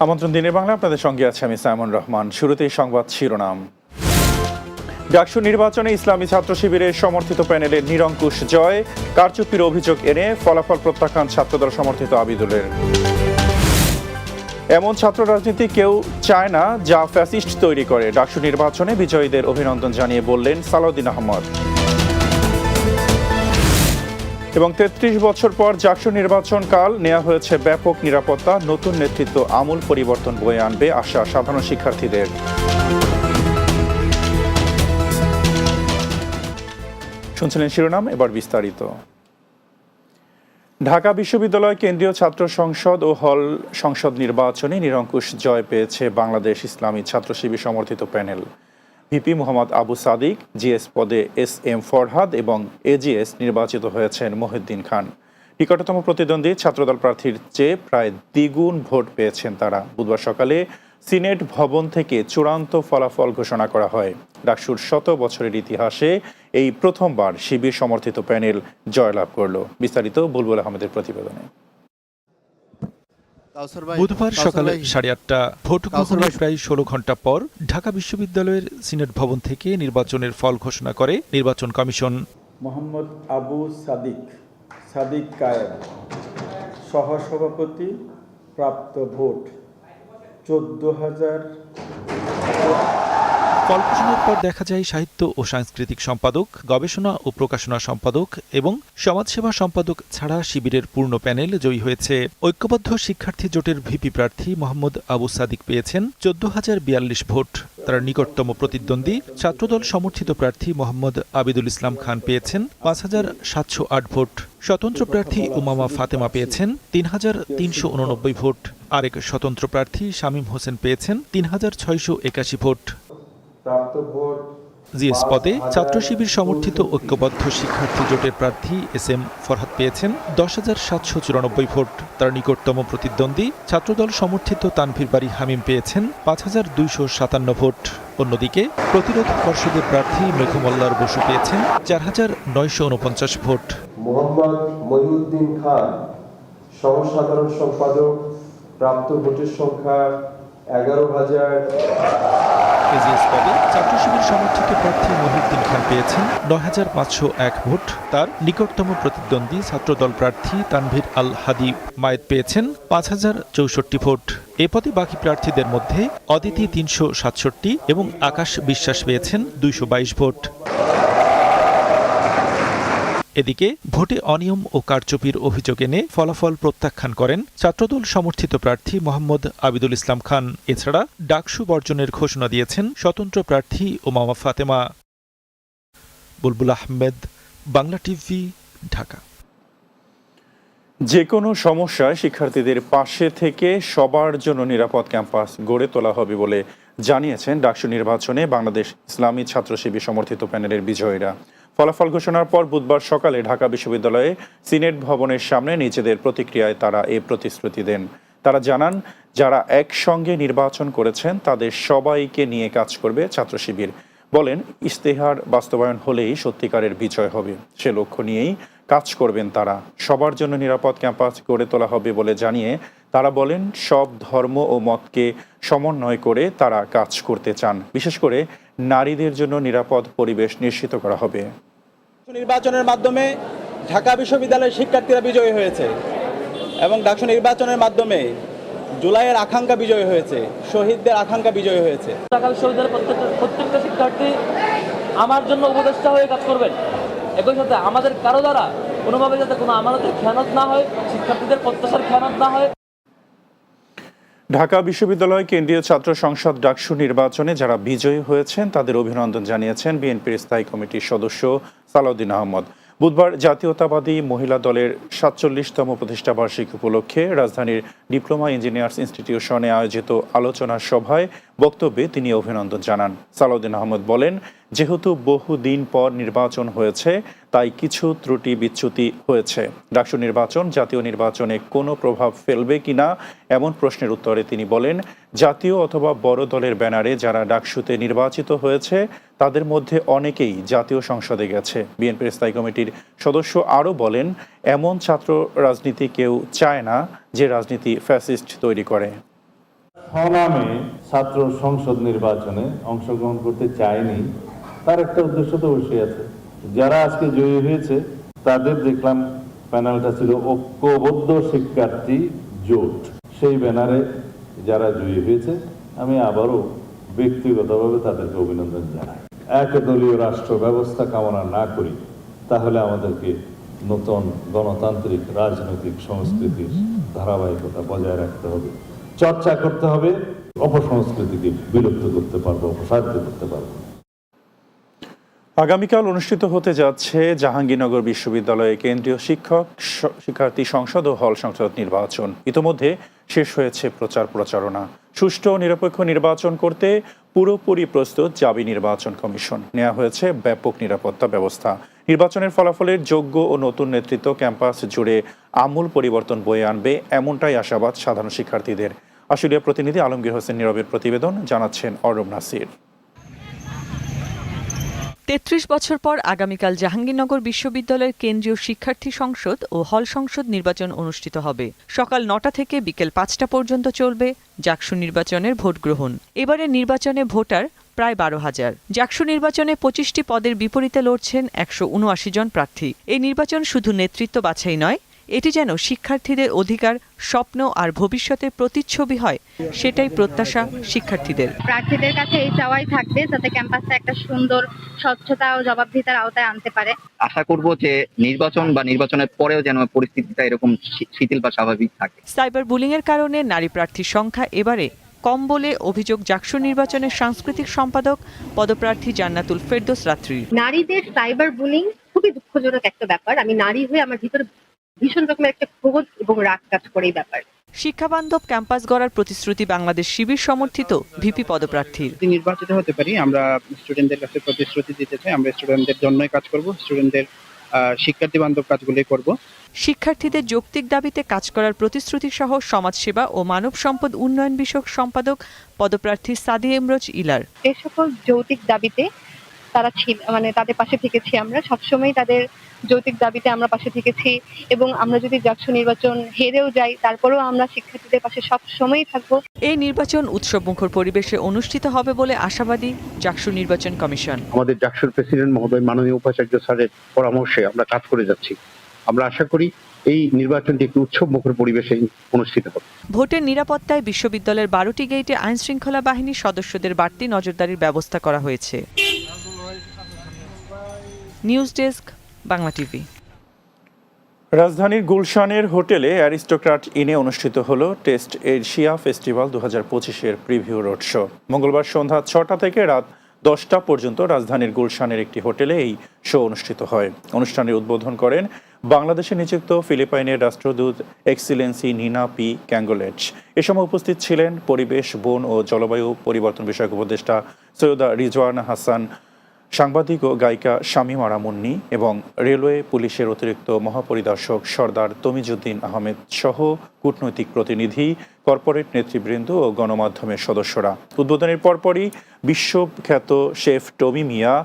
আমন্ত্রণ দিনের বাংলা, আপনাদের সঙ্গে আছে আমি সাইমন রহমান। শুরুতেই সংবাদ শিরোনাম। ডাকসু নির্বাচনে ইসলামী ছাত্র শিবিরের সমর্থিত প্যানেলের নিরঙ্কুশ জয়, কারচুপির অভিযোগ এনে ফলাফল প্রত্যাখ্যান ছাত্রদল সমর্থিত আবিদুলের। এমন ছাত্র রাজনীতি কেউ চায় না যা ফ্যাসিস্ট তৈরি করে, ডাকসু নির্বাচনে বিজয়ীদের অভিনন্দন জানিয়ে বললেন সালাউদ্দিন আহমদ। এবং ৩৩ বছর পর ডাকসু নির্বাচন কাল নেওয়া হয়েছে ব্যাপক নিরাপত্তা, নতুন নেতৃত্ব আমূল পরিবর্তন বয়ে আনবে আশা সাধারণ শিক্ষার্থীদের। শুনছিলেন শিরোনাম, এবার বিস্তারিত। ঢাকা বিশ্ববিদ্যালয় কেন্দ্রীয় ছাত্র সংসদ ও হল সংসদ নির্বাচনে নিরঙ্কুশ জয় পেয়েছে বাংলাদেশ ইসলামী ছাত্র শিবির সমর্থিত panel. VP Mohammad Abu Sadiq, GS পদে এস.এম. ফরহাদ এবং এজিএস নির্বাচিত হয়েছেন মহিউদ্দিন খান। নিকটতম প্রতিদ্বন্দ্বী ছাত্রদল প্রার্থীর চেয়ে প্রায় দ্বিগুণ ভোট পেয়েছেন তারা। বুধবার সকালে সিনেট ভবন থেকে চূড়ান্ত ফলাফল ঘোষণা করা হয়। ডাকসুর ১০০ বছরের ইতিহাসে এই প্রথমবার শিবির সমর্থিত প্যানেল জয়লাভ করল। বিস্তারিত বুলবুল আহমেদের প্রতিবেদনে। বুধবার সকালে 8:30 ভোট গ্রহণের প্রায় 16 ঘণ্টা পর ঢাকা বিশ্ববিদ্যালয়ের সিনেট ভবন থেকে নির্বাচনের ফল ঘোষণা করে নির্বাচন কমিশন। মোহাম্মদ আবু সাদিক কায়েম সহসভাপতি, প্রাপ্ত ভোট 14,000। ফল ঘোষণার পর দেখা যায় সাহিত্য ও সাংস্কৃতিক সম্পাদক, গবেষণা ও প্রকাশনা সম্পাদক এবং সমাজসেবা সম্পাদক ছাড়া শিবিরের পূর্ণ প্যানেল জয়ী হয়েছে। ঐক্যবদ্ধ শিক্ষার্থী জোটের ভিপি প্রার্থী মোহাম্মদ আবু সাদিক পেয়েছেন 14,042 ভোট। তার নিকটতম প্রতিদ্বন্দ্বী ছাত্রদল সমর্থিত প্রার্থী মোহাম্মদ আবিদুল ইসলাম খান পেয়েছেন 5,708 ভোট। স্বতন্ত্র প্রার্থী উমামা ফাতেমা পেয়েছেন 3,389 ভোট। আরেক স্বতন্ত্র প্রার্থী শামীম হোসেন পেয়েছেন 3,681 ভোট। জিএস পদে ছাত্র শিবির সমর্থিত ঐক্যবদ্ধ শিক্ষার্থী জোটের প্রার্থী এস.এম. ফরহাদ পেয়েছেন 10,794 ভোট। তার নিকটতম প্রতিদ্বন্দ্বী ছাত্রদল সমর্থিত তানভীর বাড়ি হামিম পেয়েছেন 5,257 ভোট। অন্যদিকে প্রতিরোধ পর্ষদের প্রার্থী মেঘমল্লার বসু পেয়েছেন 4,949 ভোট। মোহাম্মদ মহিউদ্দিন খান সহ সাধারণ সম্পাদক, প্রাপ্ত ভোটের সংখ্যা 11,000। এজিএস পদে ছাত্র শিবির সমর্থিত প্রার্থী মহিউদ্দিন খান পেয়েছেন 9,501 ভোট। তার নিকটতম প্রতিদ্বন্দ্বী ছাত্রদল প্রার্থী তানভীর আল হাদি মায়েদ পেয়েছেন 5,064 ভোট। এ পদে বাকি প্রার্থীদের মধ্যে অদিতি 367 এবং আকাশ বিশ্বাস পেয়েছেন 222 ভোট। এদিকে ভোটে অনিয়ম ও কারচুপির অভিযোগ এনে ফলাফল প্রত্যাখ্যান করেন ছাত্রদল সমর্থিত প্রার্থী মোহাম্মদ আবিদুল ইসলাম খান। এছাড়া ডাকসু বর্জনের ঘোষণা দিয়েছেন স্বতন্ত্র প্রার্থী উমামা ফাতেমা। বুলবুল আহমেদ, বাংলা টিভি, ঢাকা। যে কোনো সমস্যায় শিক্ষার্থীদের পাশে থেকে সবার জন্য নিরাপদ ক্যাম্পাস গড়ে তোলা হবে বলে জানিয়েছেন ডাকসু নির্বাচনে বাংলাদেশ ইসলামী ছাত্র শিবির সমর্থিত প্যানেলের বিজয়ীরা। ফলাফল ঘোষণার পর বুধবার সকালে ঢাকা বিশ্ববিদ্যালয়ে সিনেট ভবনের সামনে নিজেদের প্রতিক্রিয়ায় তারা এ প্রতিশ্রুতি দেন। তারা জানান, যারা একসঙ্গে নির্বাচন করেছেন তাদের সবাইকে নিয়ে কাজ করবে ছাত্র শিবির। বলেন, ইশতেহার বাস্তবায়ন হলেই সত্যিকারের বিজয় হবে, সে লক্ষ্য নিয়েই কাজ করবেন তারা। সবার জন্য নিরাপদ ক্যাম্পাস গড়ে তোলা হবে বলে জানিয়ে তারা বলেন, সব ধর্ম ও মতকে সমন্বয় করে তারা কাজ করতে চান। বিশেষ করে নারীদের জন্য নিরাপদ পরিবেশ নিশ্চিত করা হবে। নির্বাচনের মাধ্যমে ঢাকা বিশ্ববিদ্যালয়ের শিক্ষার্থীরা বিজয়ী হয়েছে এবং ডাকসু নির্বাচনের মাধ্যমে জুলাইয়ের আকাঙ্ক্ষা বিজয়ী হয়েছে, শহীদদের আকাঙ্ক্ষা বিজয়ী হয়েছে। ঢাকা বিশ্ববিদ্যালয়ের প্রত্যেকটা শিক্ষার্থী আমার জন্য উপদেষ্টা হয়ে কাজ করবেন। একই সাথে আমাদের কারো দ্বারা কোনোভাবে যাতে কোনো আমাদের খেয়ানত না হয়, শিক্ষার্থীদের প্রত্যাশার খেয়ানত না হয়। ঢাকা বিশ্ববিদ্যালয় কেন্দ্রীয় ছাত্র সংসদ ডাকসু নির্বাচনে যারা বিজয়ী হয়েছেন তাদের অভিনন্দন জানিয়েছেন বিএনপির স্থায়ী কমিটির সদস্য সালাউদ্দিন আহমদ। বুধবার জাতীয়তাবাদী মহিলা দলের ৪৭তম প্রতিষ্ঠাবার্ষিকী উপলক্ষে রাজধানীর ডিপ্লোমা ইঞ্জিনিয়ার্স ইনস্টিটিউশনে আয়োজিত আলোচনা সভায় বক্তব্যে তিনি অভিনন্দন জানান। সালাউদ্দিন আহমদ বলেন, যেহেতু বহুদিন পর নির্বাচন হয়েছে তাই কিছু ত্রুটি বিচ্যুতি হয়েছে। ডাকসু নির্বাচন জাতীয় নির্বাচনে কোনো প্রভাব ফেলবে কিনা এমন প্রশ্নের উত্তরে তিনি বলেন, জাতীয় অথবা বড় দলের ব্যানারে যারা ডাকসুতে নির্বাচিত হয়েছে তাদের মধ্যে অনেকেই জাতীয় সংসদে গেছে। বিএনপির স্থায়ী কমিটির সদস্য আরও বলেন, এমন ছাত্র রাজনীতি কেউ চায় না যে রাজনীতি ফ্যাসিস্ট তৈরি করে। স্বনামে ছাত্র সংসদ নির্বাচনে অংশগ্রহণ করতে চায়নি, তার একটা উদ্দেশ্য তো অবশ্যই আছে। যারা আজকে জয়ী হয়েছে তাদের দেখলাম প্যানেলটা ছিল ঐক্যবদ্ধ শিক্ষার্থী জোট। সেই ব্যানারে যারা জয়ী হয়েছে আমি আবারও ব্যক্তিগতভাবে তাদেরকে অভিনন্দন জানাই। একদলীয় রাষ্ট্র ব্যবস্থা কামনা না করি তাহলে আমাদেরকে নতুন গণতান্ত্রিক রাজনৈতিক সংস্কৃতির ধারাবাহিকতা বজায় রাখতে হবে, চর্চা করতে হবে, অপসংস্কৃতিকে বিলুপ্ত করতে পারবো, অপসারিত করতে পারবো। আগামীকাল অনুষ্ঠিত হতে যাচ্ছে জাহাঙ্গীরনগর বিশ্ববিদ্যালয়ে কেন্দ্রীয় শিক্ষার্থী সংসদ ও হল সংসদ নির্বাচন। ইতোমধ্যে শেষ হয়েছে প্রচারণা। সুষ্ঠু ও নিরপেক্ষ নির্বাচন করতে পুরোপুরি প্রস্তুত জাবি নির্বাচন কমিশন। নেওয়া হয়েছে ব্যাপক নিরাপত্তা ব্যবস্থা। নির্বাচনের ফলাফলের যোগ্য ও নতুন নেতৃত্ব ক্যাম্পাস জুড়ে আমূল পরিবর্তন বয়ে আনবে, এমনটাই আশাবাদ সাধারণ শিক্ষার্থীদের। আশুলিয়া প্রতিনিধি আলমগীর হোসেন নীরবের প্রতিবেদন, জানাচ্ছেন অরুণ নাসির। ৩৩ বছর পর আগামীকাল জাহাঙ্গীরনগর বিশ্ববিদ্যালয়ের কেন্দ্রীয় শিক্ষার্থী সংসদ ও হল সংসদ নির্বাচন অনুষ্ঠিত হবে। সকাল ৯টা থেকে বিকেল ৫টা পর্যন্ত চলবে জাকসু নির্বাচনের ভোট গ্রহণ। এবারের নির্বাচনে ভোটার প্রায় ১২,০০০। জাকসু নির্বাচনে ২৫টি পদের বিপরীতে লড়ছেন ১৭৯ জন প্রার্থী। এই নির্বাচন শুধু নেতৃত্ব বাছাই নয়, এটি যেন শিক্ষার্থীদের অধিকার, স্বপ্ন আর ভবিষ্যতের প্রতিচ্ছবি হয়, সেটাই প্রত্যাশা শিক্ষার্থীদের। প্রার্থীদের কাছে এই চাওয়াই থাকবে যাতে ক্যাম্পাসটা একটা সুন্দর স্বচ্ছতা ও জবাবদিহিতার আওতায় আনতে পারে। আশা করব যে নির্বাচন বা নির্বাচনের পরেও যেন পরিস্থিতিটা এরকম শিথিল বা স্বাভাবিক থাকে। সাইবার বুলিং এর কারণে নারী প্রার্থীর সংখ্যা এবারে কম বলে অভিযোগ জাকসু নির্বাচনের সাংস্কৃতিক সম্পাদক পদপ্রার্থী জান্নাতুল ফেরদৌস রাত্রি। নারীদের সাইবার বুলিং খুবই দুঃখজনক একটা ব্যাপার। আমি নারী হয়ে আমার ভিতরে ভীষণ রকমের একটা ক্রোধ এবং রাগ কাজ করে এই ব্যাপার। শিক্ষাবান্ধব ক্যাম্পাস গড়ার প্রতিশ্রুতি বাংলাদেশ শিবির সমর্থিত ভিপি পদপ্রার্থীর। নির্বাচিত হতে পারি, আমরা স্টুডেন্টদের কাছে প্রতিশ্রুতি দিতে চাই, আমরা স্টুডেন্টদের জন্যই কাজ করব, স্টুডেন্টদের শিক্ষার্থী বান্ধব কাজগুলোই করব। শিক্ষার্থীদের যৌক্তিক দাবিতে কাজ করার প্রতিশ্রুতি সহ সমাজসেবা ও মানব সম্পদ উন্নয়ন বিষয়ক সম্পাদক পদপ্রার্থী সাদি এমরোজ ইলার। এই সকল যৌক্তিক দাবিতে তারা তাদের পাশে থেকেছি, আমরা সবসময় তাদের যৌক্তিক দাবিতে আমরা পাশে থেকেছি এবং আমরা যদি জাকসু নির্বাচন হেরেও যাই তারপরেও আমরা শিক্ষার্থীদের পাশে সব সময়ই থাকবো। এই নির্বাচন উৎসবমুখর পরিবেশে অনুষ্ঠিত হবে বলে আশাবাদী জাকসু নির্বাচন কমিশন। আমাদের জাকসুর প্রেসিডেন্ট মহোদয় মাননীয় উপাচার্য স্যারের পরামর্শে আমরা কাজ করে যাচ্ছি। আমরা আশা করি এই নির্বাচনটি একটি উৎসবমুখর পরিবেশে অনুষ্ঠিত হবে। ভোটের নিরাপত্তায় বিশ্ববিদ্যালয়ের 12টি গেইটে আইন শৃঙ্খলা বাহিনীর সদস্যদের বাড়তি নজরদারির ব্যবস্থা করা হয়েছে। News desk, Bangla TV. রাজধানীর গুলশানের হোটেলে অ্যারিস্টোক্র্যাট ইনে অনুষ্ঠিত হলো টেস্ট এশিয়া ফেস্টিভ্যাল 2025-এর প্রিভিউ রোড শো। মঙ্গলবার সন্ধ্যা 6টা থেকে রাত 10টা পর্যন্ত রাজধানীর গুলশানের একটি হোটেলে এই শো অনুষ্ঠিত হয়। অনুষ্ঠানের উদ্বোধন করেন বাংলাদেশে নিযুক্ত ফিলিপাইনের রাষ্ট্রদূত এক্সিলেন্সি নিনা পি ক্যাঙ্গোলেট। এ সময় উপস্থিত ছিলেন পরিবেশ, বন ও জলবায়ু পরিবর্তন বিষয়ক উপদেষ্টা সৈয়দা রিজওয়ানা হাসান, সাংবাদিক ও গায়িকা শামীমা মুন্নি এবং রেলওয়ে পুলিশের অতিরিক্ত মহাপরিদর্শক সর্দার তমিজুদ্দিন আহমেদ সহ কূটনৈতিক প্রতিনিধি, কর্পোরেট নেতৃবৃন্দ ও গণমাধ্যমের সদস্যরা। উদ্বোধনের পরপরই বিশ্বখ্যাত শেফ টমি মিয়া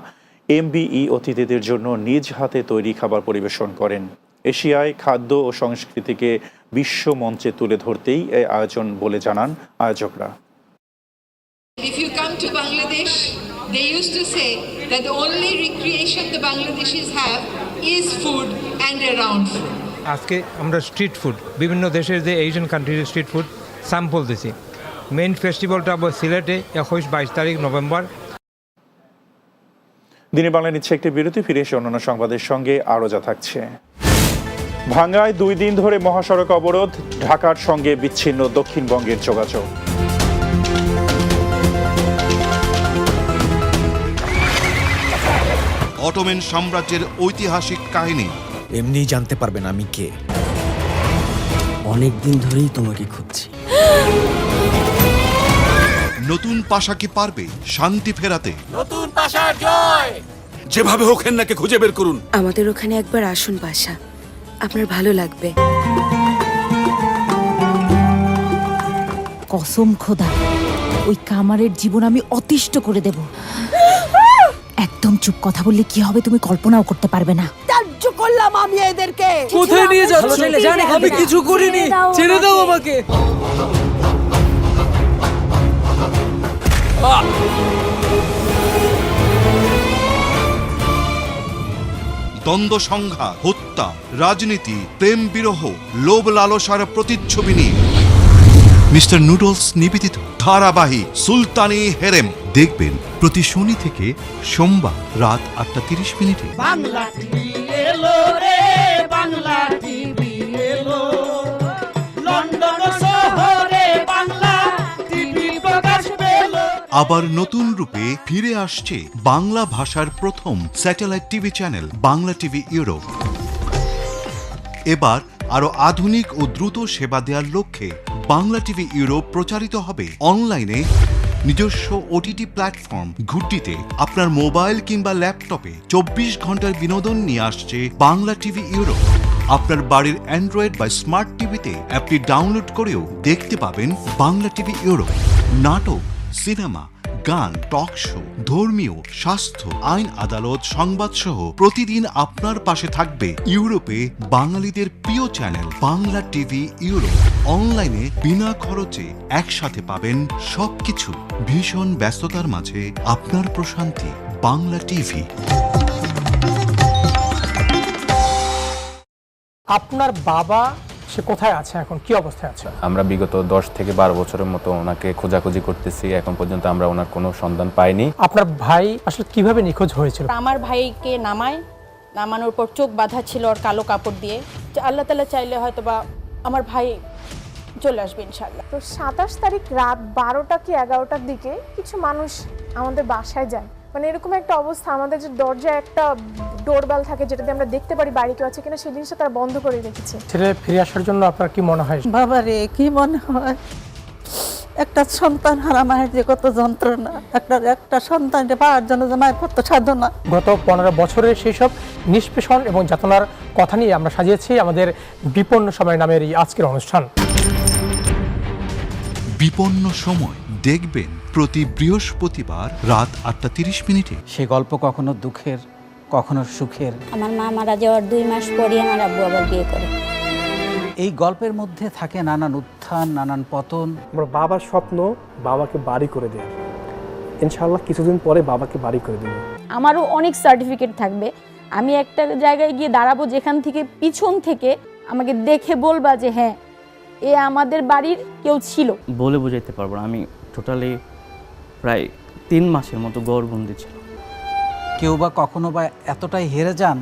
MBE অতিথিদের জন্য নিজ হাতে তৈরি খাবার পরিবেশন করেন। এশিয়ায় খাদ্য ও সংস্কৃতিকে বিশ্ব মঞ্চে তুলে ধরতেই এই আয়োজন বলে জানান আয়োজকরা। If you come to Bangladesh, they used to say that the only recreation the Bangladeshis have is food and around food. আজকে আমরা স্ট্রিট ফুড, বিভিন্ন দেশের যে এশিয়ান কান্ট্রির স্ট্রিট ফুড স্যাম্পল দিছি। মেইন ফেস্টিভ্যালটা হবে সিলেটে 21-22 তারিখ নভেম্বর। দিনের বাংলা নিচ্ছে একটি বিরতি, ফিরে এসে অন্যান্য সংবাদের সঙ্গে আরও যা থাকছে। ভাঙ্গায় 2 দিন ধরে মহাসড়ক অবরোধ, ঢাকার সঙ্গে বিচ্ছিন্ন দক্ষিণবঙ্গের যোগাযোগ। অটোমান সাম্রাজ্যের ঐতিহাসিক কাহিনী এমনি জানতে পারবেন আমি কে। অনেকদিন ধরেই তোমাকে খুঁজছি। নতুন পাশা কি পারবে শান্তি ফেরাতে? নতুন পাশার জয়! যেভাবে হোক হেন্নাকে খুঁজে বের করুন। আমাদের ওখানে একবার আসুন পাশা, আপনার ভালো লাগবে। কসম খোদা, ওই কামারের জীবন আমি অতিষ্ঠ করে দেব। একদম চুপ, কথা বললে কি হবে তুমি কল্পনাও করতে পারবে না। ত্যায্য করলাম আমি এদেরকে। কোথায় নিয়ে যাচ্ছ? আমি কিছু করিনি, ছেড়ে দাও আমাকে। দ্বন্দ্ব সংঘাত, হত্যা, রাজনীতি, প্রেম বিরহ, লোভ লালসার প্রতিচ্ছবি নিয়ে মিস্টার নুডলস নিবেদিত ধারাবাহিক সুলতানি হেরেম দেখবেন প্রতি শনি থেকে সোমবার রাত 8:30 বাংলা টিভি এলো রে, বাংলা টিভি এলো, লন্ডন শহরে বাংলা টিভি প্রকাশ পেল। আবার নতুন রূপে ফিরে আসছে বাংলা ভাষার প্রথম satellite TV channel Bangla TV Europe. এবার আরো আধুনিক ও দ্রুত সেবা দেওয়ার লক্ষ্যে বাংলা টিভি ইউরোপ প্রচারিত হবে অনলাইনে নিজস্ব ওটিটি প্ল্যাটফর্ম ঘুটটিতে। আপনার মোবাইল কিংবা ল্যাপটপে 24 ঘন্টার বিনোদন নিয়ে আসছে বাংলা টিভি ইউরোপ। আপনার বাড়ির অ্যান্ড্রয়েড বা স্মার্ট টিভিতে অ্যাপটি ডাউনলোড করেও দেখতে পাবেন বাংলা টিভি ইউরোপ। নাটক, সিনেমা, গান, টক শো, ধর্মীয়, স্বাস্থ্য, আইন আদালত, সংবাদ সহ প্রতিদিন আপনার পাশে থাকবে ইউরোপে বাঙালিদের প্রিয় চ্যানেল বাংলা টিভি ইউরোপ। অনলাইনে বিনা খরচে একসাথে পাবেন সবকিছু। ভীষণ ব্যস্ততার মাঝে আপনার প্রশান্তি বাংলা টিভি। আপনার বাবা সে কোথায় আছে এখন, কি অবস্থায় আছে? আমরা বিগত 10 থেকে 12 বছরের মতো ওনাকে খোঁজাখুঁজি করতেছি, এখন পর্যন্ত আমরা ওনার কোনো সন্ধান পাইনি। আপনার ভাই আসলে কিভাবে নিখোঁজ হয়েছিল? আমার ভাইকে নামানোর পর চোখ বাঁধা ছিল ওর কালো কাপড় দিয়ে। আল্লাহ তাআলা চাইলে হয়তো বা আমার ভাই চলে আসবে ইনশাআল্লাহ। তো 27 তারিখ রাত 12টা কি 11টার দিকে কিছু মানুষ আমাদের বাসায় যায়। মানে এরকম একটা অবস্থা, আমাদের যে দরজায় একটা ডোরবেল থাকে যেটাতে আমরা দেখতে পারি বাড়ি কেউ আছে কিনা, সেই জিনিসটা তারা বন্ধ করে রেখেছে। ছেলে ফিরে আসার জন্য আপনার কি মনে হয়? বাবা রে, কি মনে হয়, একটা সন্তান হারা মায়ের যে কত যন্ত্রণা, একটা সন্তানকে পাওয়ার জন্য যে মায়ের কত সাধনা। গত 15 বছরের সেই সব নিষ্পেষণ এবং যাতনার কথা নিয়ে আমরা সাজিয়েছি আমাদের বিপন্ন সময় নামের এই আজকের অনুষ্ঠান। বিপন্ন সময় দেখবেন প্রতি বৃহস্পতিবার রাত 8:30। সে গল্প কখনো দুঃখের, কখনো সুখের। আমার মা মারা যাওয়ার 2 মাস পরে আমার আব্বু আবার বিয়ে করে। এই গল্পের মধ্যে থাকে নানান উত্থান, নানান পতন। আমার বাবার স্বপ্ন বাবাকে বাড়ি করে দেওয়া। ইনশাআল্লাহ কিছুদিন পরে বাবাকে বাড়ি করে দেব। আমারও অনেক সার্টিফিকেট থাকবে। আমি একটা জায়গায় গিয়ে দাঁড়াবো যেখান থেকে পিছন থেকে আমাকে দেখে বলবা যে হ্যাঁ, এ আমাদের বাড়ির কেউ ছিল। বলে বোঝাইতে পারবো না, আমি টোটালি প্রায় 3 মাসের মতো গড়বন্দি ছিল। কেউ বা কখনো বা এতটাই হেরে যান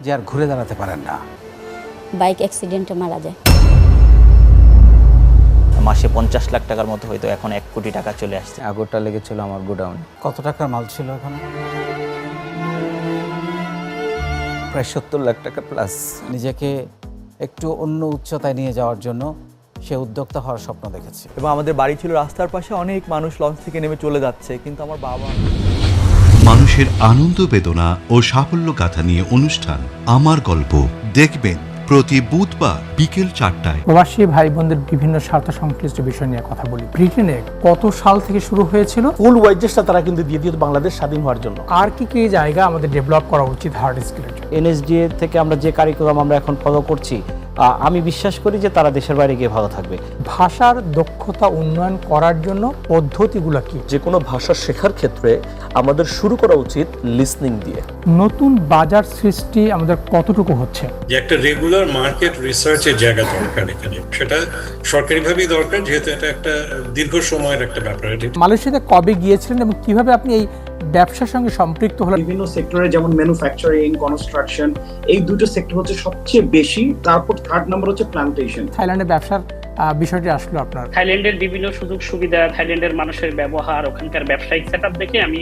যে আর ঘুরে দাঁড়াতে পারেন না। বাইক অ্যাক্সিডেন্টে মারা যায়। মাসে 50 লাখ টাকার মতো হয়তো, এখন 1 কোটি টাকা চলে আসছে। আগরটা লেগেছিল আমার গোডাউনে। কত টাকার মাল ছিল ওখানে? প্রায় 70 লাখ টাকা প্লাস। নিজেকে একটু অন্য উচ্চতায় নিয়ে যাওয়ার জন্য সে উদ্যোক্তা হওয়ার স্বপ্ন দেখেছে। এবং আমাদের বাড়ি ছিল রাস্তার পাশে, অনেক মানুষ লঞ্চ থেকে নেমে চলে যাচ্ছে, কিন্তু আমার বাবা। মানুষের আনন্দ বেদনা ও সাফল্য গাথা নিয়ে অনুষ্ঠান আমার গল্প দেখবেন প্রতি বুধবার বিকেল 4টায়। প্রবাসী ভাই বোনদের বিভিন্ন স্বার্থ সংশ্লিষ্ট বিষয় নিয়ে কথা বলি। ব্রিটেনে কত সাল থেকে শুরু হয়েছিল? ফুল ওয়েজেসটা তারা কিন্তু দিয়ে দিত বাংলাদেশ স্বাধীন হওয়ার জন্য। আর কি কি জায়গা আমাদের ডেভেলপ করা উচিত হার্ড স্কিলের জন্য? এনএসডিএ থেকে আমরা যে কারিকুলাম আমরা এখন ফলো করছি, আমি বিশ্বাস করি যে তারা দেশের বাইরে গিয়ে ভালো থাকবে। ভাষার দক্ষতা উন্নয়ন করার জন্য পদ্ধতিগুলো কি? যে কোনো ভাষা শেখার ক্ষেত্রে আমাদের শুরু করা উচিত লিসনিং দিয়ে। নতুন বাজার সৃষ্টি আমাদের কতটুকু হচ্ছে? যে একটা রেগুলার মার্কেট রিসার্চের জায়গা দরকার এখানে, সেটা সরকারিভাবেই দরকার, যেহেতু এটা একটা দীর্ঘ সময়ের একটা ব্যাপার। মালয়েশিয়াতে কবে গিয়েছিলেন এবং কিভাবে আপনি এই ব্যবসার সঙ্গে সম্পৃক্ত হলেন? বিভিন্ন সেক্টরে, যেমন ম্যানুফ্যাকচারিং, কনস্ট্রাকশন, এই দুটো সেক্টর হচ্ছে সবচেয়ে বেশি। তারপর 3rd নাম্বার হচ্ছে প্ল্যান্টেশন। থাইল্যান্ডে ব্যবসার বিষয়টি আসলো আপনার? থাইল্যান্ডের বিভিন্ন সুযোগ সুবিধা, থাইল্যান্ডের মানুষের ব্যবহার, ওখানকার ব্যবসায়িক সেটআপ দেখে আমি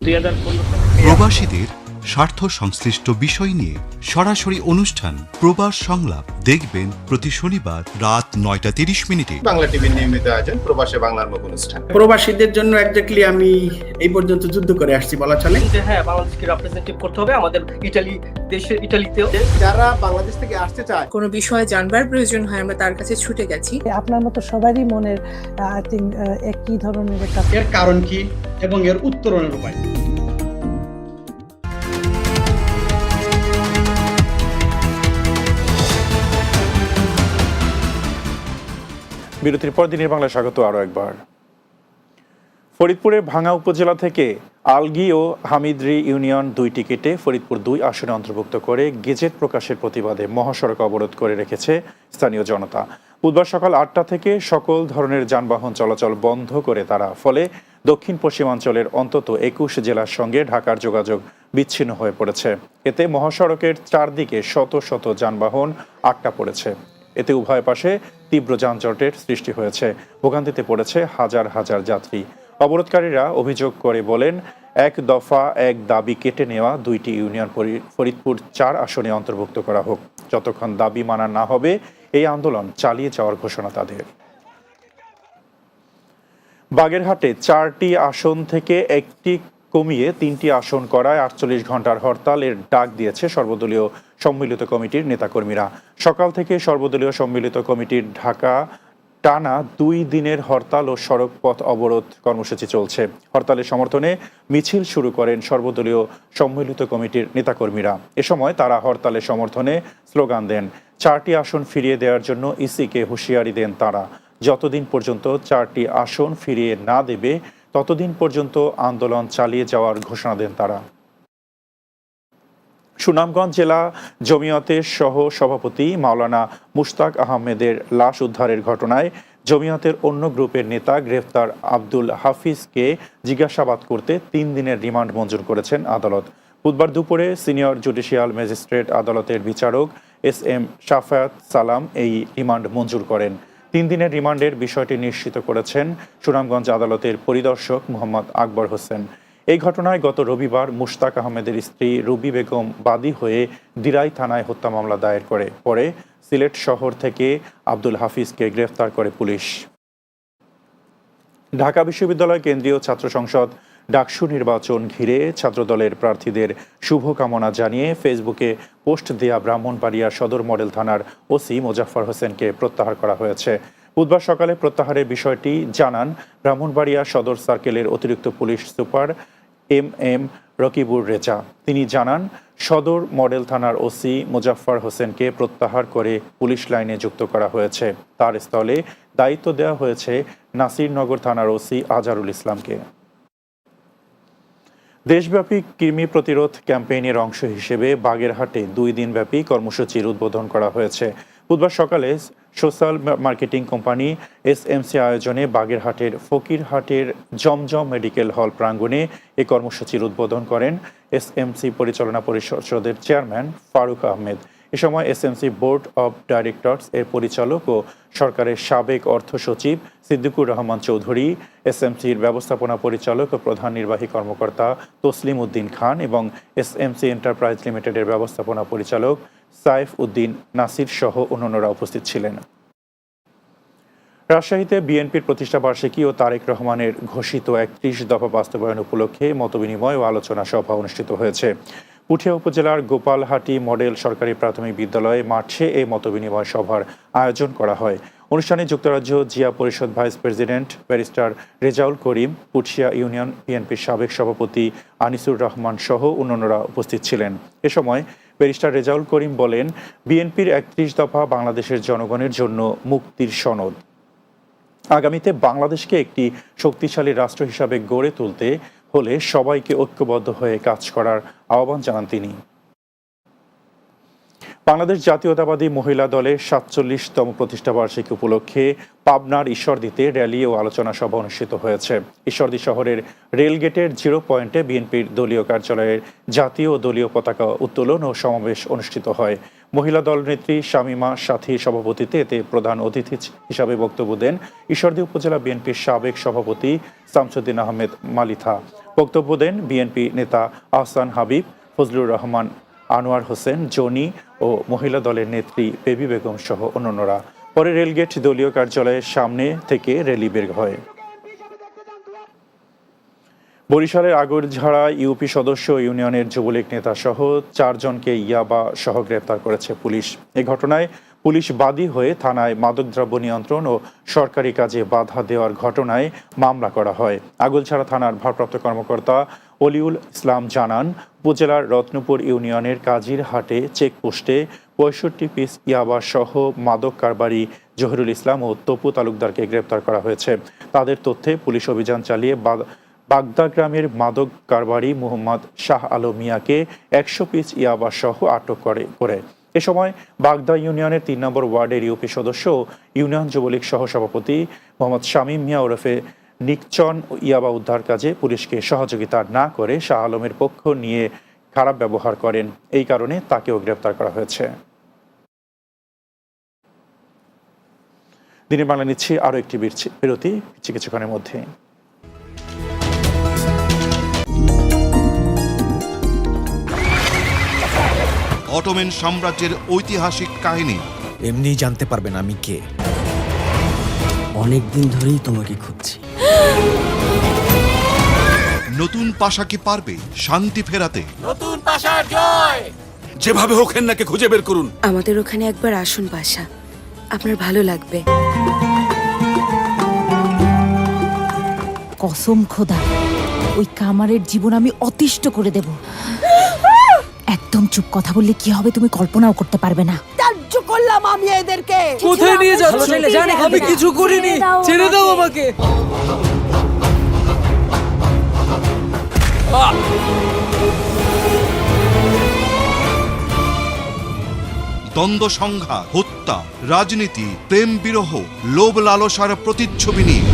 2015 প্রবাসীদের স্বার্থ সংশ্লিষ্ট বিষয় নিয়ে সরাসরি অনুষ্ঠান প্রবাস সংলাপ দেখবেন প্রতি শনিবার রাত 9:30। বাংলা টিভির নিয়মিত আয়োজন প্রবাসে বাংলার মুখ অনুষ্ঠান। প্রবাসীদের জন্য এক্স্যাক্টলি আমি এই পর্যন্ত যুদ্ধ করে আসছি বলা চলে। হ্যাঁ, বাংলাদেশকে রিপ্রেজেন্টেটিভ করতে হবে আমাদের ইটালিতেও। যারা বাংলাদেশ থেকে আসতে চায়, কোনো বিষয়ে জানবার প্রয়োজন হয়, আমরা তার কাছে ছুটে গেছি। আপনার মতো সবারই মনের একই ধরনের একটা, এর কারণ কি এবং এর উত্তরণের উপায়। বিরতির পর দিনের বাংলা স্বাগত আরও একবার। ফরিদপুরের ভাঙ্গা উপজেলা থেকে আলগি ও হামিদরি ইউনিয়ন 2 টিকেটে ফরিদপুর 2 আসনে অন্তর্ভুক্ত করে গেজেট প্রকাশের প্রতিবাদে মহাসড়ক অবরোধ করে রেখেছে স্থানীয় জনতা। বুধবার সকাল 8টা থেকে সকল ধরনের যানবাহন চলাচল বন্ধ করে তারা, ফলে দক্ষিণ পশ্চিমাঞ্চলের অন্তত 21 জেলার সঙ্গে ঢাকার যোগাযোগ বিচ্ছিন্ন হয়ে পড়েছে। এতে মহাসড়কের চারদিকে শত শত যানবাহন আটকা পড়েছে। এতে উভয় পাশে তীব্র যানজটের সৃষ্টি হয়েছে, ভোগান্তিতে পড়েছে হাজার হাজার যাত্রী। অবরোধকারীরা অভিযোগ করে বলেন, এক দফা এক দাবি কেটে নেওয়া 2টি ইউনিয়ন ফরিদপুর 4 আসনে অন্তর্ভুক্ত করা হোক। যতক্ষণ দাবি মানা না হবে এই আন্দোলন চালিয়ে যাওয়ার ঘোষণা তাদের। বাগেরহাটে 4টি আসন থেকে একটি কমিয়ে 3টি আসন করায় 48 ঘন্টার হরতালের ডাক দিয়েছে সর্বদলীয় সম্মিলিত কমিটির নেতাকর্মীরা। সকাল থেকে সর্বদলীয় সম্মিলিত কমিটির ঢাকা টানা 2 দিনের হরতাল ও সড়ক পথ অবরোধ কর্মসূচি চলছে। হরতালের সমর্থনে মিছিল শুরু করেন সর্বদলীয় সম্মিলিত কমিটির নেতাকর্মীরা। এ সময় তারা হরতালের সমর্থনে স্লোগান দেন। 4টি আসন ফিরিয়ে দেওয়ার জন্য ইসিকে হুঁশিয়ারি দেন তারা। যতদিন পর্যন্ত 4টি আসন ফিরিয়ে না দেবে ততদিন পর্যন্ত আন্দোলন চালিয়ে যাওয়ার ঘোষণা দেন তারা। সুনামগঞ্জ জেলা জমিয়তের সহ সভাপতি মাওলানা মুশতাক আহমেদের লাশ উদ্ধারের ঘটনায় জমিয়তের অন্য গ্রুপের নেতা গ্রেফতার আব্দুল হাফিজকে জিজ্ঞাসাবাদ করতে 3 দিনের রিমান্ড মঞ্জুর করেছেন আদালত। বুধবার দুপুরে সিনিয়র জুডিশিয়াল ম্যাজিস্ট্রেট আদালতের বিচারক SM শাফায়াত সালাম এই রিমান্ড মঞ্জুর করেন। 3 দিনের রিমান্ডের বিষয়টি নিশ্চিত করেছেন সুনামগঞ্জ আদালতের পরিদর্শক মোহাম্মদ আকবর হোসেন। এই ঘটনায় গত রবিবার মুশতাক আহমেদের স্ত্রী রুবি বেগম বাদী হয়ে দিরাই থানায় হত্যা মামলা দায়ের করে। পরে সিলেট শহর থেকে আব্দুল হাফিজকে গ্রেফতার করে পুলিশ। ঢাকা বিশ্ববিদ্যালয় কেন্দ্রীয় ছাত্র সংসদ ডাকসু নির্বাচন ঘিরে ছাত্রদলের প্রার্থীদের শুভকামনা জানিয়ে ফেসবুকে পোস্ট দেয়া ব্রাহ্মণবাড়িয়া সদর মডেল থানার ওসি মোজাফফর হোসেনকে প্রত্যাহার করা হয়েছে। বুধবার সকালে প্রত্যাহারের বিষয়টি জানান ব্রাহ্মণবাড়িয়া সদর সার্কেলের অতিরিক্ত police super MM Rakibur Reza. তিনি জানান, সদর মডেল থানার ওসি মোজাফফর হোসেনকে প্রত্যাহার করে পুলিশ লাইনে যুক্ত করা হয়েছে। তার স্থলে দায়িত্ব দেওয়া হয়েছে নাসিরনগর থানার ওসি আজহারুল ইসলামকে। দেশব্যাপী কৃমি প্রতিরোধ ক্যাম্পেইনের অংশ হিসেবে বাগেরহাটে 2 দিনব্যাপী কর্মসূচির উদ্বোধন করা হয়েছে। বুধবার সকালে সোশ্যাল মার্কেটিং কোম্পানি SMC আয়োজনে বাগেরহাটের ফকিরহাটের জমজম মেডিকেল হল প্রাঙ্গণে এই কর্মসূচির উদ্বোধন করেন SMC পরিচালনা পরিষদের চেয়ারম্যান ফারুক আহমেদ। এ সময় SMC বোর্ড অব ডাইরেক্টরস এর পরিচালক ও সরকারের সাবেক অর্থ সচিব সিদ্দিকুর রহমান চৌধুরী, SMCর ব্যবস্থাপনা পরিচালক ও প্রধান নির্বাহী কর্মকর্তা তসলিম উদ্দিন খান এবং SMC এন্টারপ্রাইজ লিমিটেডের ব্যবস্থাপনা পরিচালক সাইফ উদ্দিন নাসির সহ অন্যান্যরা উপস্থিত ছিলেন। রাজশাহীতে বিএনপির প্রতিষ্ঠা বার্ষিকী ও তারেক রহমানের ঘোষিত 31 দফা বাস্তবায়ন উপলক্ষে মতবিনিময় ও আলোচনা সভা অনুষ্ঠিত হয়েছে। পুঠিয়া উপজেলার গোপালহাটি মডেল সরকারি প্রাথমিক বিদ্যালয়ে মাঠে এই মতবিনিময় সভার আয়োজন করা হয়। অনুষ্ঠানে যুক্তরাজ্য জিয়া পরিষদ vice president barrister Rezaul Karim, Puthia union বিএনপির সাবেক সভাপতি আনিসুর রহমান সহ অন্যান্যরা উপস্থিত ছিলেন। এ সময় ব্যারিস্টার রেজাউল করিম বলেন, বিএনপির 31 দফা বাংলাদেশের জনগণের জন্য মুক্তির সনদ। আগামীতে বাংলাদেশকে একটি শক্তিশালী রাষ্ট্র হিসাবে গড়ে তুলতে হলে সবাইকে ঐক্যবদ্ধ হয়ে কাজ করার আহ্বান জানান তিনি। বাংলাদেশ জাতীয়তাবাদী মহিলা দলের 47তম প্রতিষ্ঠাবার্ষিকী উপলক্ষে পাবনার ঈশ্বরদীতে র্যালি ও আলোচনা সভা অনুষ্ঠিত হয়েছে। ঈশ্বরদী শহরের রেলগেটের 0 পয়েন্টে বিএনপির দলীয় কার্যালয়ের জাতীয় ও দলীয় পতাকা উত্তোলন ও সমাবেশ অনুষ্ঠিত হয়। মহিলা দলনেত্রী শামীমা সাথীর সভাপতিত্বে এতে প্রধান অতিথি হিসাবে বক্তব্য দেন ঈশ্বরদী উপজেলা বিএনপির সাবেক সভাপতি শামসুদ্দিন আহমেদ মালিথা। বক্তব্য দেন বিএনপি নেতা আহসান হাবিব, ফজলুর রহমান, আনোয়ার হোসেন, জনি ও মহিলা দলের নেত্রী বেবি বেগম সহ অন্যান্যরা। পরে রেলগেট দলীয় কার্যালয়ের সামনে থেকে র্যালি বের হয়। বরিশালের আগরঝাড়া ইউপি সদস্য ইউনিয়নের যুবলীগ নেতা সহ 4 জনকে ইয়াবা সহ গ্রেপ্তার করেছে পুলিশ। এই ঘটনায় পুলিশ বাদী হয়ে থানায় মাদকদ্রব্য নিয়ন্ত্রণ ও সরকারি কাজে বাধা দেওয়ার ঘটনায় মামলা করা হয়। আগরঝাড়া থানার ভারপ্রাপ্ত কর্মকর্তা অলিউল ইসলাম জানান, উপজেলার রত্নপুর ইউনিয়নের কাজিরহাটে চেকপোস্টে ৬৫ পিস ইয়াবা সহ মাদক কারবারি জহিরুল ইসলাম ও তপু তালুকদারকে গ্রেপ্তার করা হয়েছে। তাদের তথ্যে পুলিশ অভিযান চালিয়ে বাগদা গ্রামের মাদক কারবারি মোহাম্মদ শাহ আলম মিয়াকে ১০০ পিস ইয়াবা সহ আটক করে। এ সময় বাগদা ইউনিয়নের ৩ নম্বর ওয়ার্ডের ইউপি সদস্য ও ইউনিয়ন যুবলীগ সহসভাপতি মোহাম্মদ শামীম মিয়া ওরফে নিকচন ইয়াবা উদ্ধার কাজে পুলিশকে সহযোগিতা না করে শাহ আলমের পক্ষ নিয়ে খারাপ ব্যবহার করেন। এই কারণে তাকেও গ্রেপ্তার করা হয়েছে। দিনের বাংলা নিচ্ছি আরও একটি বিরতি কিছুক্ষণের মধ্যে। অটোমান সাম্রাজ্যের ঐতিহাসিক কাহিনী এমনি জানতে পারবেন আমি কে। অনেকদিন ধরেই তোমাকে খুঁজছি। নতুন পাশা কি পারবে শান্তি ফেরাতে? নতুন পাশার জয়। যেভাবে হোক হেন্নাকে খুঁজে বের করুন। আমাদের ওখানে একবার আসুন পাশা, আপনার ভালো লাগবে। কসম খোদা, ওই কামারের জীবন আমি অতিষ্ঠ করে দেব। একদম চুপ, কথা বললে কি হবে তুমি কল্পনাও করতে পারবে না। ত্যায্য করলাম আমি এদেরকে। কোথায় নিয়ে যাচ্ছ? আমি কিছু করিনি, ছেড়ে দাও আমাকে। দ্বন্দ্ব সংঘাত, হত্যা, রাজনীতি, প্রেম বিরহ, লোভ লালসার প্রতিচ্ছবি নিয়ে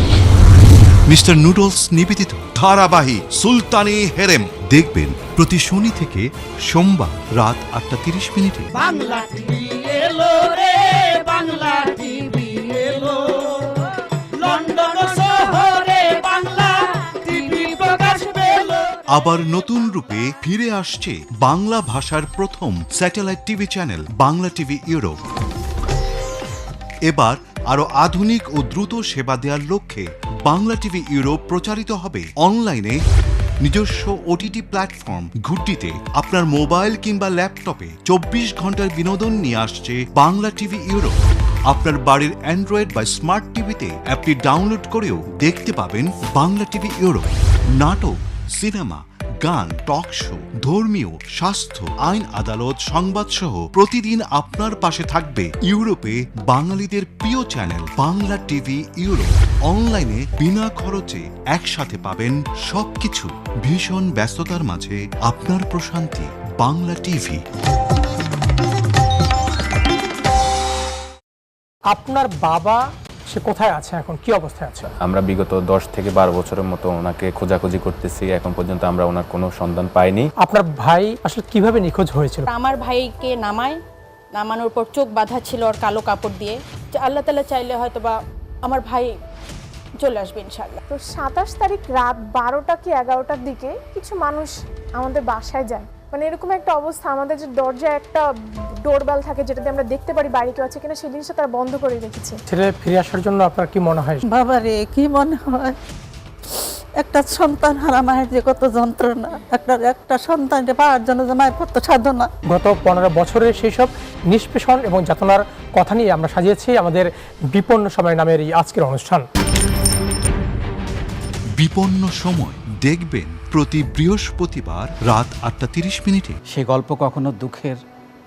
মিস্টার নুডলস নিবেদিত ধারাবাহিক সুলতানি হেরেম দেখবেন প্রতি শনি থেকে সোমবার রাত 8:30 মিনিটে। বাংলা টিভি এলো রে, বাংলা টিভি এলো, লন্ডন শহরে বাংলা টিভি প্রকাশ পেল। আবার নতুন রূপে ফিরে আসছে বাংলা ভাষার প্রথম satellite TV channel Bangla TV Europe. এবার আরো আধুনিক ও দ্রুত সেবা দেওয়ার লক্ষ্যে বাংলা টিভি ইউরোপ প্রচারিত হবে অনলাইনে নিজস্ব ওটিটি প্ল্যাটফর্ম ঘুটটিতে। আপনার মোবাইল কিংবা ল্যাপটপে 24 ঘন্টার বিনোদন নিয়ে আসছে বাংলা টিভি ইউরোপ। আপনার বাড়ির অ্যান্ড্রয়েড বা স্মার্ট টিভিতে অ্যাপটি ডাউনলোড করেও দেখতে পাবেন বাংলা টিভি ইউরোপ। নাটক, সিনেমা, গান, টক শো, ধর্মীয়, স্বাস্থ্য, আইন আদালত, সংবাদ সহ প্রতিদিন আপনার পাশে থাকবে ইউরোপে বাঙালিদের প্রিয় চ্যানেল বাংলা টিভি ইউরোপ। অনলাইনে বিনা খরচে একসাথে পাবেন সবকিছু। ভীষণ ব্যস্ততার মাঝে আপনার প্রশান্তি বাংলা টিভি। আপনার বাবা সে কোথায় আছে এখন, কি অবস্থায় আছে? আমরা বিগত 10 থেকে 12 বছরের মতো ওনাকে খোঁজাখুঁজি করতেছি, এখন পর্যন্ত আমরা ওনার কোনো সন্ধান পাইনি। আপনার ভাই আসলে কিভাবে নিখোঁজ হয়েছিল? আমার ভাইকে নামানোর পর চোখ বাঁধা ছিল ওর কালো কাপড় দিয়ে। আল্লাহ তাআলা চাইলে হয়তো বা আমার ভাই চলে আসবে ইনশাআল্লাহ। তো 27 তারিখ রাত 12টা কি 11টার দিকে কিছু মানুষ আমাদের বাসায় যায়। মানে এরকম একটা অবস্থা, আমাদের যে দরজায় একটা ডোরবেল থাকে যেটাতে আমরা দেখতে পারি বাইরে কেউ আছে কিনা, সেই জিনিসটা তারা বন্ধ করে রেখেছে। ছেলে ফিরে আসার জন্য আপনার কি মনে হয়? বাবা রে, কি মনে হয় একটা সন্তান হারা মায়ের যে কত যন্ত্রণা, একটা সন্তানকে পাওয়ার জন্য যে মায়ের কত সাধনা। গত 15 বছরের সেই সব নিষ্পেষণ এবং যাতনার কথা নিয়ে আমরা সাজিয়েছি আমাদের বিপন্ন সময় নামের এই আজকের অনুষ্ঠান। বিপন্ন সময় দেখবেন প্রতি বৃহস্পতিবার রাত 8:30 মিনিটে। সে গল্প কখনো দুঃখের,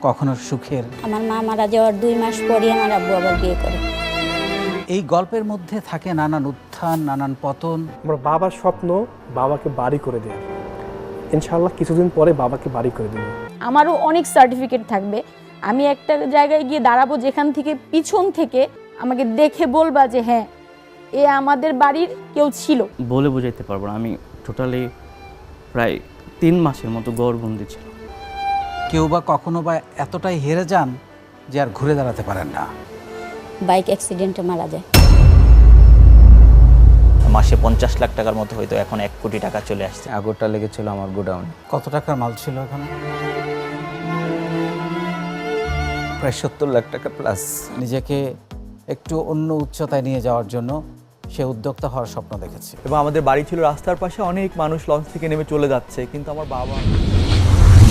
কখনো সুখের। আমার মা মারা যাওয়ার 2 মাস পরই আমার আব্বু আবার বিয়ে করে। এই গল্পের মধ্যে থাকে নানান উত্থান, নানান পতন। আমার বাবার স্বপ্ন বাবাকে বাড়ি করে দেওয়া। ইনশাআল্লাহ কিছুদিন পরে বাবাকে বাড়ি করে দেব। আমারও অনেক সার্টিফিকেট থাকবে। আমি একটা জায়গায় গিয়ে দাঁড়াবো যেখান থেকে পিছন থেকে আমাকে দেখে বলবা যে হ্যাঁ এ আমাদের বাড়ির কেউ ছিল। বলে বোঝাইতে পারবো না, আমি টোটালি প্রায় 3 মাসের মতো গড়বন্দি ছিল। কেউ বা কখনো বা এতটাই হেরে যান যে আর ঘুরে দাঁড়াতে পারেন না। বাইক অ্যাক্সিডেন্টে মারা যায়। মাসে 50 লাখ টাকার মতো হয়তো, এখন 1 কোটি টাকা চলে আসছে। আগুনটা লেগেছিল আমার গোডাউনে। কত টাকার মাল ছিল এখানে? প্রায় 70 লাখ টাকা প্লাস। নিজেকে একটু অন্য উচ্চতায় নিয়ে যাওয়ার জন্য সে উদ্যোক্তা হওয়ার স্বপ্ন দেখেছে। এবং আমাদের বাড়ি ছিল রাস্তার পাশে, অনেক মানুষ লঞ্চ থেকে নেমে চলে যাচ্ছে, কিন্তু আমার বাবা।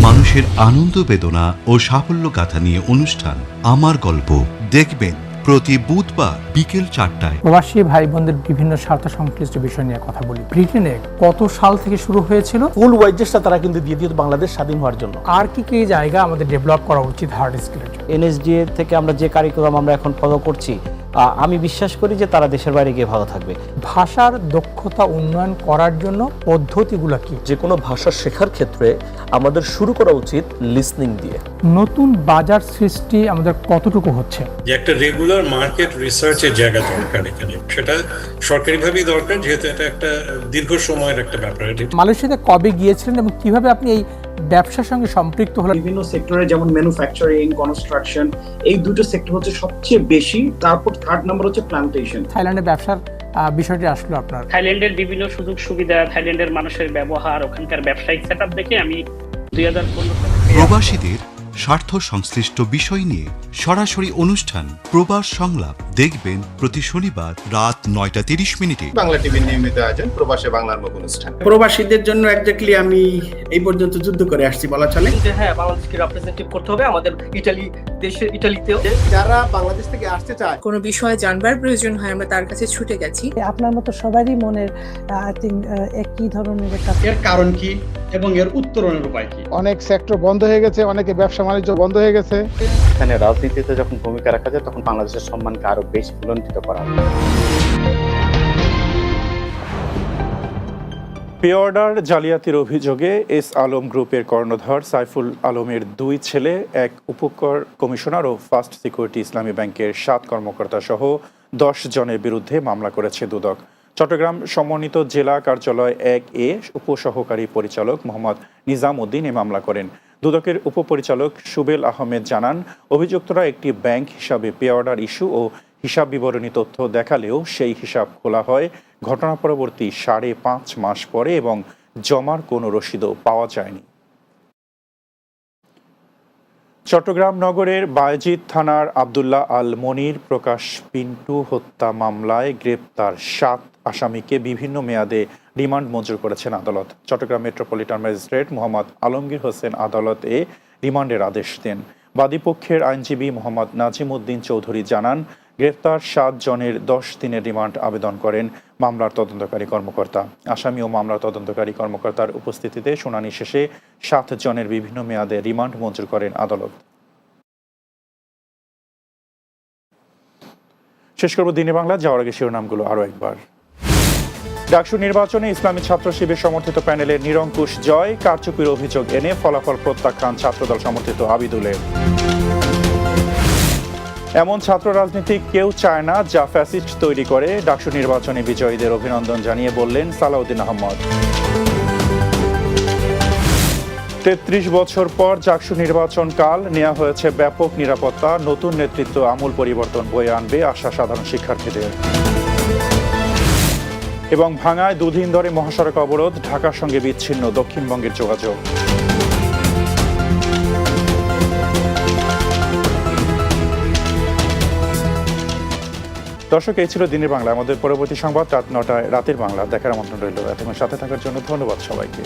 মানুষের আনন্দ বেদনা ও সাফল্য গাথা নিয়ে অনুষ্ঠান আমার গল্প দেখবেন প্রতি বুধবার বিকেল 4টায়। প্রবাসী ভাই বোনদের বিভিন্ন স্বার্থ সংশ্লিষ্ট বিষয় নিয়ে কথা বলি। ব্রিটেনে কত সাল থেকে শুরু হয়েছিল ফুল ওয়াইজেসটা তারা কিন্তু দিয়ে দিত বাংলাদেশ স্বাধীন হওয়ার জন্য। আর কি কি জায়গা আমাদের ডেভেলপ করা উচিত হার্ড স্কিলের জন্য? এনএসডিএ থেকে আমরা যে কারিকুলাম আমরা এখন ফলো করছি, আমি বিশ্বাস করি যে তারা দেশের বাইরে গিয়ে ভালো থাকবে। ভাষার দক্ষতা উন্নয়ন করার জন্য পদ্ধতিগুলো কি? যে কোনো ভাষা শেখার ক্ষেত্রে আমাদের শুরু করা উচিত লিসনিং দিয়ে। নতুন বাজার সৃষ্টি আমাদের কতটুকু হচ্ছে? যে একটা রেগুলার মার্কেট রিসার্চের জায়গা দরকার এখানে, সেটা সরকারিভাবেই দরকার, যেহেতু এটা একটা দীর্ঘ সময়ের একটা ব্যাপার। মালয়েশিয়াতে কবে গিয়েছিলেন এবং কিভাবে আপনি এই ব্যবসার সঙ্গে সম্পৃক্ত হলেন? বিভিন্ন সেক্টরে যেমন ম্যানুফ্যাকচারিং, কনস্ট্রাকশন, এই দুটো সেক্টর হচ্ছে সবচেয়ে বেশি। তারপর থার্ড নাম্বার হচ্ছে প্ল্যান্টেশন। থাইল্যান্ডে ব্যবসার বিষয়টি আসলো আপনার? থাইল্যান্ডের বিভিন্ন সুযোগ সুবিধা, থাইল্যান্ডের মানুষের ব্যবহার, ওখানকার ব্যবসায়িক সেটআপ দেখে আমি 2015 প্রবাসীদের স্বার্থ সংশ্লিষ্ট বিষয় নিয়ে সরাসরি অনুষ্ঠান প্রবাস সংলাপ দেখবেন প্রতি শনিবার রাত 9:30 বাংলা টিভির নিয়মিত আয়োজন প্রবাসে বাংলার মুখ অনুষ্ঠান। প্রবাসীদের জন্য একজাক্টলি আমি এই পর্যন্ত যুদ্ধ করে আসছি বলা চলে। হ্যাঁ, বাংলাদেশকে রিপ্রেজেন্টেটিভ করতে হবে আমাদের ইটালিতেও। যারা বাংলাদেশ থেকে আসতে চায়, কোনো বিষয়ে জানবার প্রয়োজন হয়, আমরা তার কাছে ছুটে গেছি। আপনার মতো সবারই মনের একই ধরনের এর কারণ কি এবং এর উত্তরণের উপায় কি? অনেক সেক্টর বন্ধ হয়ে গেছে, অনেকে ব্যবসা বাণিজ্য বন্ধ হয়ে গেছে। এখানে রাজনীতিতে যখন ভূমিকা রাখা যায় তখন বাংলাদেশের সম্মানকে আরো বেশি বুলন্দিত করা হয়। পে অর্ডার জালিয়াতির অভিযোগে এস আলম গ্রুপের কর্ণধার সাইফুল আলমের 2 ছেলে, এক উপকর কমিশনার ও ফার্স্ট সিকিউরিটি ইসলামী ব্যাংকের 7 কর্মকর্তা সহ 10 জনের বিরুদ্ধে মামলা করেছে দুদক। চট্টগ্রাম সমন্বিত জেলা কার্যালয় 1A উপসহকারী পরিচালক মোহাম্মদ নিজাম উদ্দিন এই মামলা করেন। দুদকের উপপরিচালক সুবেল আহমেদ জানান, অভিযুক্তরা একটি ব্যাংক হিসাবে পে অর্ডার ইস্যু ও হিসাব বিবরণী তথ্য দেখালেও সেই হিসাব খোলা হয় ঘটনা পরবর্তী 5.5 মাস পরে এবং জমার কোনো রসিদও পাওয়া যায়নি। চট্টগ্রাম নগরের বায়েজিদ থানার আব্দুল্লাহ আল মনির প্রকাশ পিন্টু হত্যা মামলায় গ্রেপ্তার 7 আসামিকে বিভিন্ন মেয়াদে রিমান্ড মঞ্জুর করেছেন আদালত। চট্টগ্রাম মেট্রোপলিটন ম্যাজিস্ট্রেট মোহাম্মদ আলমগীর হোসেন আদালতে রিমান্ডের আদেশ দেন। বাদীপক্ষের আইনজীবী মোহাম্মদ নাজিম উদ্দিন চৌধুরী জানান, গ্রেপ্তার 7 জনের 10 দিনের রিমান্ড আবেদন করেন মামলার তদন্তকারী কর্মকর্তা। আসামি ও মামলার তদন্তকারী কর্মকর্তার উপস্থিতিতে শুনানি শেষে 7 জনের বিভিন্ন মেয়াদে রিমান্ড মঞ্জুর করেন আদালত। শেষ করব দিনের বাংলা, যাওয়ার আগে শিরোনামগুলো আরও একবার। ডাকসু নির্বাচনে ইসলামী ছাত্র শিবির সমর্থিত প্যানেলের নিরঙ্কুশ জয়, কারচুপির অভিযোগ এনে ফলাফল প্রত্যাখ্যান ছাত্রদল সমর্থিত আবিদুলের। এমন ছাত্র রাজনীতি কেউ চায় না যা ফ্যাসিস্ট তৈরি করে, ডাকসু নির্বাচনে বিজয়ীদের অভিনন্দন জানিয়ে বললেন সালাউদ্দিন আহমদ। 33 বছর পর ডাকসু নির্বাচন কাল, নেওয়া হয়েছে ব্যাপক নিরাপত্তা, নতুন নেতৃত্ব আমূল পরিবর্তন বয়ে আনবে আশা সাধারণ শিক্ষার্থীদের। এবং ভাঙায় 2 দিন ধরে মহাসড়ক অবরোধ, ঢাকার সঙ্গে বিচ্ছিন্ন দক্ষিণবঙ্গের যোগাযোগ। দর্শক, এই ছিল দিনের বাংলা। আমাদের পরবর্তী সংবাদ রাত 9টায় রাতের বাংলা দেখার আমন্ত্রণ রইল। এতক্ষণ সাথে থাকার জন্য ধন্যবাদ সবাইকে।